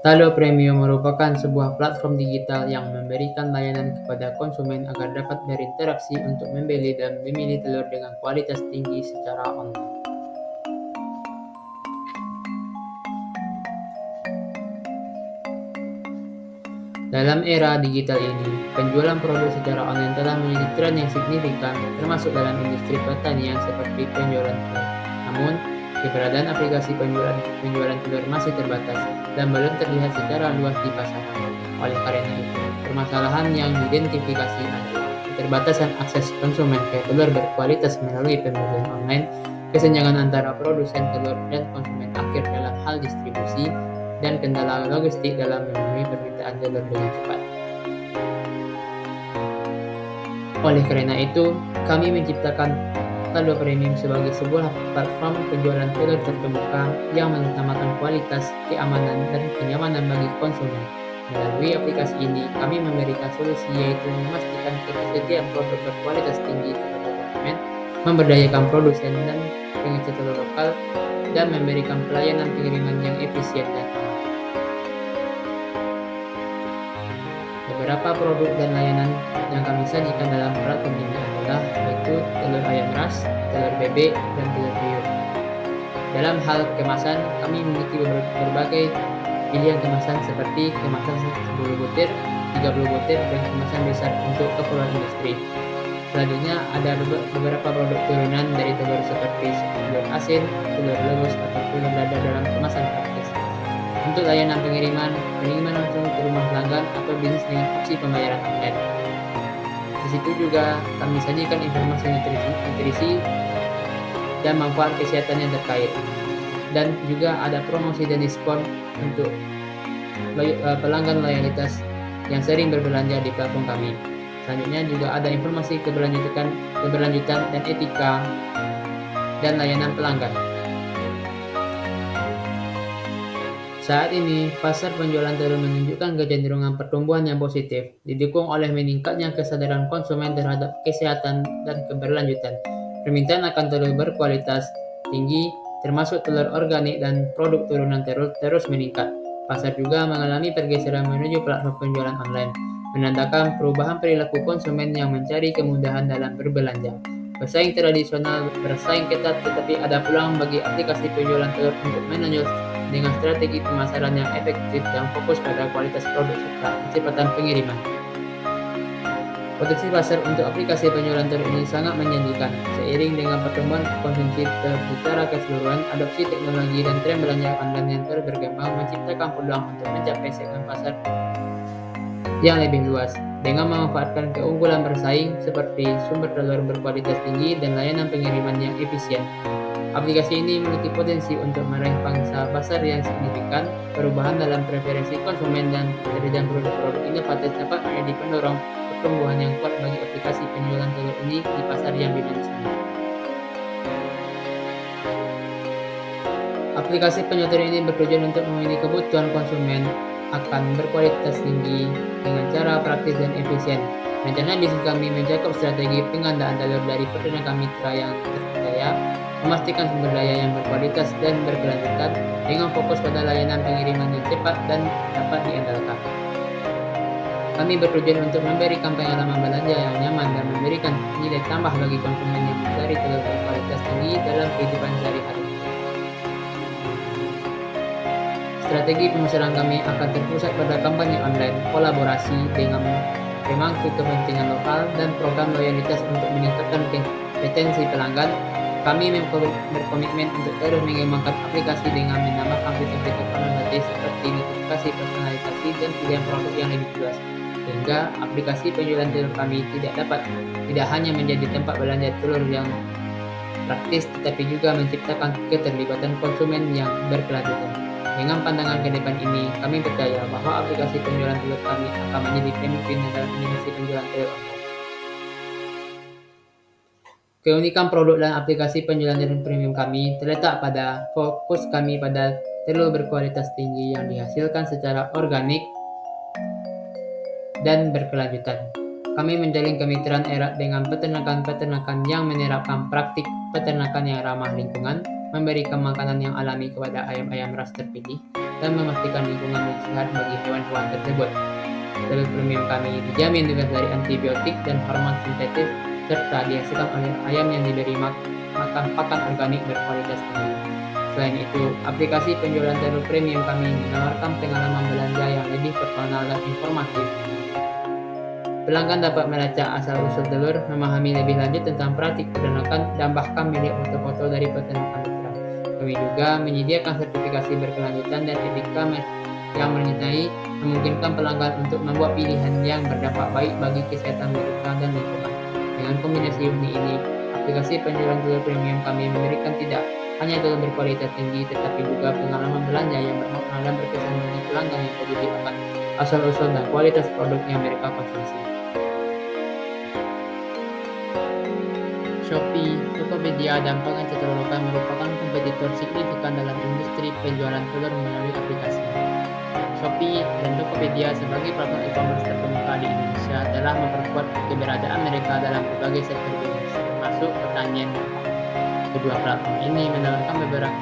Talo Premium merupakan sebuah platform digital yang memberikan layanan kepada konsumen agar dapat berinteraksi untuk membeli dan memilih telur dengan kualitas tinggi secara online. Dalam era digital ini, penjualan produk secara online telah menjadi tren yang signifikan, termasuk dalam industri pertanian seperti penjualan telur. Namun, keberadaan aplikasi penjualan telur masih terbatas dan belum terlihat secara luas di pasaran. Oleh karena itu, permasalahan yang diidentifikasi adalah keterbatasan akses konsumen ke telur berkualitas melalui pembelian online, kesenjangan antara produsen telur dan konsumen akhir dalam hal distribusi, dan kendala logistik dalam memenuhi permintaan telur dengan cepat. Oleh karena itu, kami menciptakan Talo Premium sebagai sebuah platform penjualan telur terbuka yang mengutamakan kualitas, keamanan, dan kenyamanan bagi konsumen. Melalui aplikasi ini, kami memberikan solusi yaitu memastikan ketersediaan produk berkualitas tinggi kepada konsumen, memberdayakan produsen dan pengecer telur lokal, dan memberikan pelayanan pengiriman yang efisien dan aman. Beberapa produk dan layanan yang kami sajikan dalam platform ini adalah yaitu telur ayam ras, telur bebek, dan telur puyuh. Dalam hal kemasan, kami memiliki berbagai pilihan kemasan seperti kemasan 10 butir, 30 butir, dan kemasan besar untuk keperluan industri. Selanjutnya ada beberapa produk turunan dari telur seperti telur asin, telur rebus, atau telur dadar dalam kemasan praktis. Untuk layanan pengiriman langsung ke rumah pelanggan atau bisnis dengan opsi pembayaran online. Di situ juga kami sajikan informasi nutrisi dan manfaat kesehatan yang terkait. Dan juga ada promosi dan diskon untuk pelanggan loyalitas yang sering berbelanja di platform kami. Selanjutnya juga ada informasi keberlanjutan dan etika dan layanan pelanggan. Saat ini, pasar penjualan telur menunjukkan kecenderungan pertumbuhan yang positif, didukung oleh meningkatnya kesadaran konsumen terhadap kesehatan dan keberlanjutan. Permintaan akan telur berkualitas tinggi, termasuk telur organik dan produk turunan telur, terus meningkat. Pasar juga mengalami pergeseran menuju platform penjualan online, menandakan perubahan perilaku konsumen yang mencari kemudahan dalam berbelanja. Pesaing tradisional bersaing ketat, tetapi ada peluang bagi aplikasi penjualan telur untuk menonjol dengan strategi pemasaran yang efektif dan fokus pada kualitas produk serta kecepatan pengiriman. Potensi pasar untuk aplikasi penjualan telur ini sangat menjanjikan. Seiring dengan pertumbuhan konsumsi telur secara keseluruhan, adopsi teknologi dan tren belanja online yang terus berkembang menciptakan peluang untuk mencapai segmen pasar yang lebih luas. Dengan memanfaatkan keunggulan bersaing seperti sumber telur berkualitas tinggi dan layanan pengiriman yang efisien, aplikasi ini memiliki potensi untuk meraih pangsa pasar yang signifikan. Perubahan dalam preferensi konsumen dan ketersediaan produk-produk inovatif dapat menjadi pendorong pertumbuhan yang kuat bagi aplikasi penjualan telur ini di pasar yang dinamis ini. Aplikasi penjualan telur ini bertujuan untuk memenuhi kebutuhan konsumen akan berkualitas tinggi dengan cara praktis dan efisien. Rencana bisnis kami mencakup strategi pengandaan telur dari peternak mitra yang terpercaya, memastikan sumber daya yang berkualitas dan berkelanjutan, dengan fokus pada layanan pengiriman yang cepat dan dapat diandalkan. Kami bertujuan untuk memberikan pengalaman belanja yang nyaman dan memberikan nilai tambah bagi konsumen yang mencari telur berkualitas tinggi dalam kehidupan sehari-hari. Strategi pemasaran kami akan terpusat pada kampanye online, kolaborasi dengan pemangku kepentingan lokal, dan program loyalitas untuk meningkatkan kompetensi pelanggan. Kami berkomitmen untuk terus mengembangkan aplikasi dengan menambahkan fitur-fitur inovatif seperti notifikasi personalisasi dan pilihan produk yang lebih luas, sehingga aplikasi penjualan telur kami tidak hanya menjadi tempat belanja telur yang praktis, tetapi juga menciptakan keterlibatan konsumen yang berkelanjutan. Dengan pandangan ke depan ini, kami percaya bahwa aplikasi penjualan telur kami akan menjadi pemimpin dalam industri penjualan telur online. Keunikan produk dan aplikasi penjualan telur premium kami terletak pada fokus kami pada telur berkualitas tinggi yang dihasilkan secara organik dan berkelanjutan. Kami menjalin kemitraan erat dengan peternakan-peternakan yang menerapkan praktik peternakan yang ramah lingkungan, memberikan makanan yang alami kepada ayam-ayam ras terpilih, dan memastikan lingkungan yang sehat bagi hewan-hewan tersebut. Telur premium kami dijamin bebas dari antibiotik dan hormon sintetis, serta dihasilkan oleh ayam yang diberi makan pakan organik berkualitas tinggi. Selain itu, aplikasi penjualan telur premium kami menawarkan pengalaman belanja yang lebih personal dan informatif. Pelanggan dapat melacak asal-usul telur, memahami lebih lanjut tentang praktik peternakan, dan bahkan melihat foto-foto dari peternakan mitra. Kami juga menyediakan sertifikasi berkelanjutan dan etika yang menyertai memungkinkan pelanggan untuk membuat pilihan yang berdampak baik bagi kesehatan mereka dan lingkungan. Dengan kombinasi unik ini, aplikasi penjualan telur premium kami memberikan tidak hanya telur berkualitas tinggi, tetapi juga pengalaman belanja yang bermakna dan berkesan bagi pelanggan yang peduli akan asal-usul dan kualitas produk yang mereka konsumsi. Shopee, Tokopedia, dan pengecer telur lokal merupakan kompetitor signifikan dalam industri penjualan telur melalui aplikasi. Shopee dan Tokopedia sebagai platform e-commerce terkemuka di Indonesia telah memperkuat keberadaan mereka dalam berbagai sektor bisnis, termasuk pertanian dan pangan. Kedua platform ini menawarkan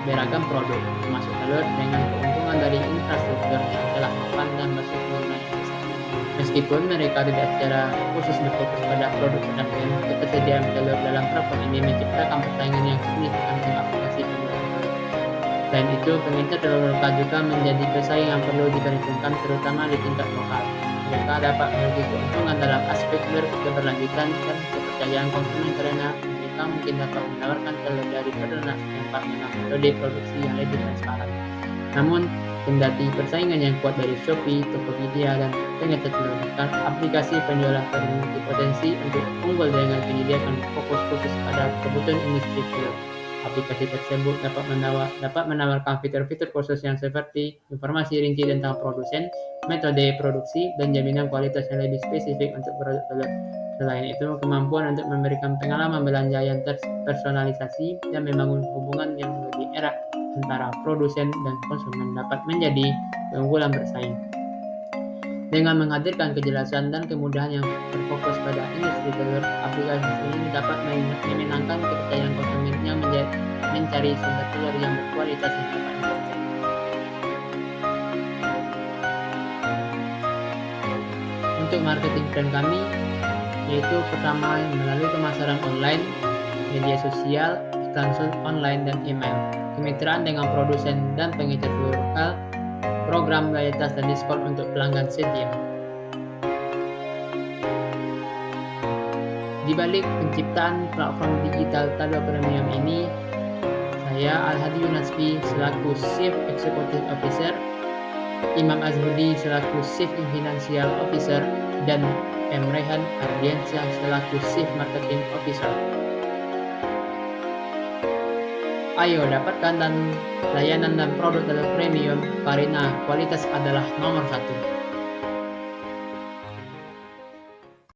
beragam produk, termasuk telur, dengan keuntungan dari infrastruktur yang telah mapan dan masuk penggunaan yang besar. Meskipun mereka tidak secara khusus berfokus pada produk pertanian, ketersediaan telur dalam platform ini menciptakan persaingan yang signifikan dengan aplikasi penjualan telur. Selain itu, pengecer telur lokal juga menjadi pesaing yang perlu diperhitungkan, terutama di tingkat lokal. Mereka dapat memiliki keuntungan dalam aspek keberlanjutan dan kepercayaan konsumen karena mereka mungkin dapat menawarkan telur dari peternak setempat dengan metode produksi yang lebih transparan. Namun, kendati persaingan yang kuat dari Shopee, Tokopedia, dan pengecer telur lokal, aplikasi penjualan telur memiliki potensi untuk unggul dengan penyediaan fokus khusus pada kebutuhan industri telur. Aplikasi tersebut dapat menawarkan fitur-fitur khusus yang seperti informasi rinci tentang produsen, metode produksi, dan jaminan kualitas yang lebih spesifik untuk produk telur. Selain itu, kemampuan untuk memberikan pengalaman belanja yang terpersonalisasi dan membangun hubungan yang lebih erat antara produsen dan konsumen dapat menjadi keunggulan bersaing. Dengan menghadirkan kejelasan dan kemudahan yang berfokus pada industri telur, aplikasi ini dapat memenangkan kepercayaan konsumen yang mencari sumber telur yang berkualitas yang dapat dipercaya. Untuk marketing plan kami, yaitu pertama melalui pemasaran online, media sosial, iklan online, dan email. Kemitraan dengan produsen dan pengecer telur lokal, program loyalitas dan diskon untuk pelanggan setia. Di balik penciptaan platform digital Telur Premium ini, saya Al-Hadi Yunasfi selaku Chief Executive Officer, Imam Azrudi selaku Chief Financial Officer, dan M. Rehan Ardiansyah selaku Chief Marketing Officer. Ayo dapatkan layanan dan produk telur premium karena kualitas adalah nomor 1.